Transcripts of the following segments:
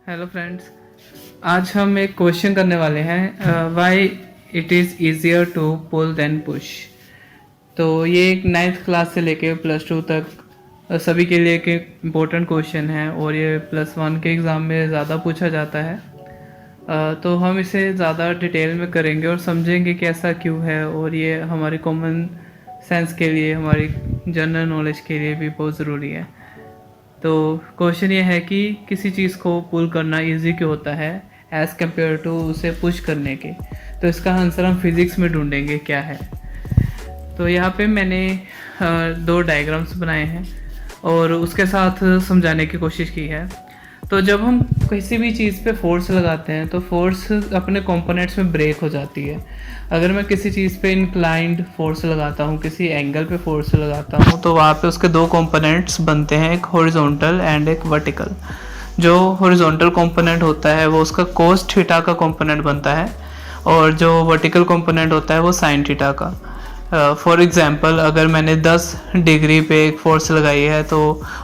Hello friends, आज हम एक क्वेश्चन करने वाले हैं, why it is easier to pull than push. तो ये एक 9th क्लास से लेके +2 तक सभी के लिए एक इम्पोर्टेंट क्वेश्चन है और ये +1 के एग्ज़ाम में ज़्यादा पूछा जाता है। तो हम इसे ज़्यादा डिटेल में करेंगे और समझेंगे कि ऐसा क्यों है, और ये हमारी कॉमन सेंस के लिए, हमारी जनरल नॉलेज के लिए भी बहुत ज़रूरी है। तो क्वेश्चन ये है कि किसी चीज़ को पुल करना इजी क्यों होता है एज़ कम्पेयर टू उसे पुश करने के। तो इसका आंसर हम फिज़िक्स में ढूंढेंगे क्या है। तो यहाँ पे मैंने दो डायग्राम्स बनाए हैं और उसके साथ समझाने की कोशिश की है। तो जब हम किसी भी चीज़ पे फोर्स लगाते हैं तो फोर्स अपने कंपोनेंट्स में ब्रेक हो जाती है। अगर मैं किसी चीज़ पे इंक्लाइंड फोर्स लगाता हूँ, किसी एंगल पे फोर्स लगाता हूँ, तो वहाँ पे उसके दो कंपोनेंट्स बनते हैं, एक हॉरिजॉन्टल एंड एक वर्टिकल। जो हॉरिजॉन्टल कंपोनेंट होता है वो उसका कोस थीटा का कंपोनेंट बनता है और जो वर्टिकल कंपोनेंट होता है वो साइन थीटा का। फॉर एग्ज़ाम्पल, अगर मैंने 10 डिग्री पे एक फोर्स लगाई है तो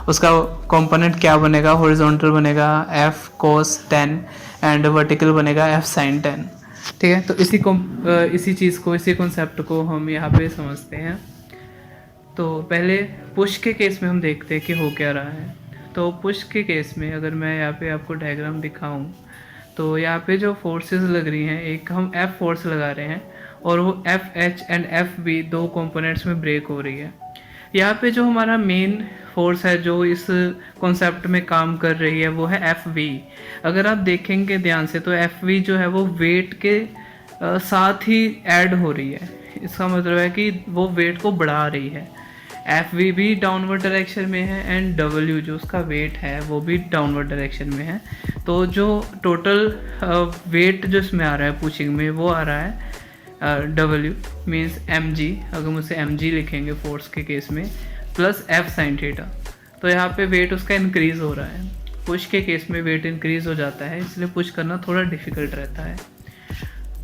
उसका कंपोनेंट क्या बनेगा, हॉरिजॉन्टल बनेगा F cos 10 एंड वर्टिकल बनेगा F sin 10। ठीक है, तो इसी चीज़ को, इसी कॉन्सेप्ट को हम यहाँ पे समझते हैं। तो पहले पुश के केस में हम देखते हैं कि हो क्या रहा है। तो पुश के केस में अगर मैं यहाँ पे आपको डायग्राम दिखाऊं, तो यहाँ पे जो फोर्सेस लग रही हैं, एक हम F फोर्स लगा रहे हैं और वो FH एंड FB दो कंपोनेंट्स में ब्रेक हो रही है। यहाँ पे जो हमारा मेन फोर्स है जो इस कॉन्सेप्ट में काम कर रही है वो है FV। अगर आप देखेंगे ध्यान से तो FV जो है वो वेट के साथ ही ऐड हो रही है। इसका मतलब है कि वो वेट को बढ़ा रही है। FV भी डाउनवर्ड डायरेक्शन में है एंड W जो उसका वेट है वो भी डाउनवर्ड डायरेक्शन में है। तो जो टोटल वेट जो इसमें आ रहा है पुशिंग में वो आ रहा है W मीन्स mg। अगर मुझसे mg लिखेंगे फोर्स के केस में, प्लस F sin थीटा। तो यहाँ पे वेट उसका इंक्रीज़ हो रहा है। पुश के केस में वेट इंक्रीज़ हो जाता है, इसलिए पुश करना थोड़ा डिफ़िकल्ट रहता है।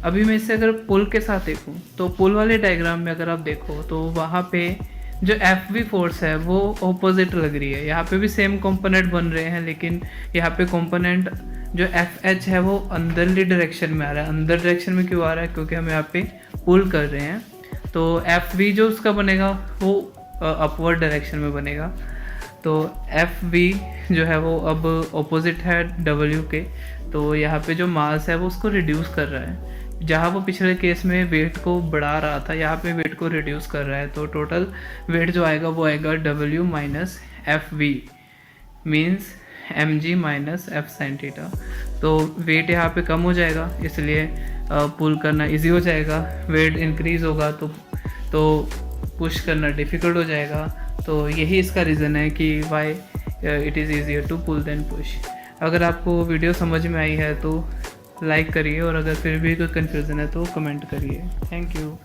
अभी मैं इसे अगर पुल के साथ देखूँ तो पुल वाले डायग्राम में अगर आप देखो तो वहाँ पे जो FV फोर्स है वो ऑपोजिट लग रही है। यहाँ पे भी सेम कंपोनेंट बन रहे हैं, लेकिन यहाँ पे कंपोनेंट जो FH है वो अंदरली डायरेक्शन में आ रहा है। अंदर डायरेक्शन में क्यों आ रहा है? क्योंकि हम यहाँ पे पुल कर रहे हैं। तो FV जो उसका बनेगा वो अपवर्ड डायरेक्शन में बनेगा। तो FV जो है वो अब ऑपोजिट है W के। तो यहाँ पे जो मास है वो उसको रिड्यूस कर रहा है। जहाँ वो पिछले केस में वेट को बढ़ा रहा था, यहाँ पे वेट को रिड्यूस कर रहा है। तो टोटल वेट जो आएगा वो आएगा W minus FV means mg minus F sin theta. तो वेट यहाँ पे कम हो जाएगा, इसलिए पुल करना इजी हो जाएगा। वेट इंक्रीज़ होगा तो पुश करना डिफ़िकल्ट हो जाएगा। तो यही इसका रीज़न है कि why it is easier to pull than push. अगर आपको वीडियो समझ में आई है तो लाइक करिए, और अगर फिर भी कोई कन्फ्यूज़न है तो कमेंट करिए। Thank you.